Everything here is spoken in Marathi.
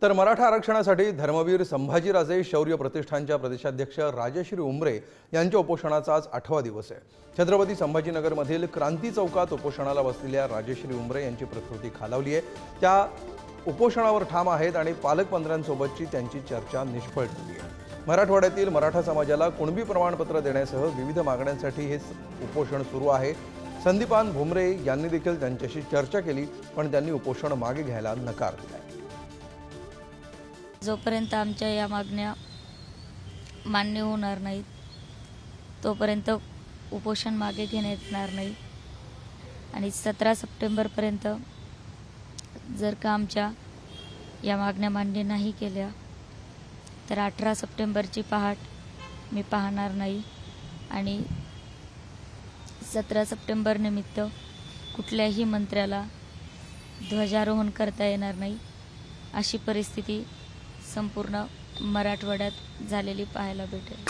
तर मराठा आरक्षणासाठी धर्मवीर संभाजीराजे शौर्य प्रतिष्ठानच्या प्रदेशाध्यक्ष राजश्री उमरे यांच्या उपोषणाचा आज 8वा दिवस आहे। छत्रपती संभाजीनगरमधील क्रांती चौकात उपोषणाला बसलेल्या राजश्री उमरे यांची प्रकृती खालावली आहे। त्या उपोषणावर ठाम आहेत आणि पालकमंत्र्यांसोबतची त्यांची चर्चा निष्फळ ठरली आहे। मराठवाड्यातील मराठा समाजाला कुणबी प्रमाणपत्र देण्यासह विविध मागण्यांसाठी हे उपोषण सुरू आहे। संदीपान भुमरे यांनी देखील त्यांच्याशी चर्चा केली, पण त्यांनी उपोषण मागे घ्यायला नकार दिला। जोपर्यंत आमच्या या मागण्या मान्य होणार नाहीत तोपर्यंत उपोषण मागे घेण्यात येणार नाही आणि 17 सप्टेंबरपर्यंत जर का आमच्या या मागण्या मान्य नाही केल्या तर 18 सप्टेंबरची पहाट मी पाहणार नाही आणि 17 सप्टेंबर निमित्त कुठल्याही मंत्र्याला ध्वजारोहण करता येणार नाही अशी परिस्थिती संपूर्ण मराठवाड्यात झालेली पाहायला भेटेल।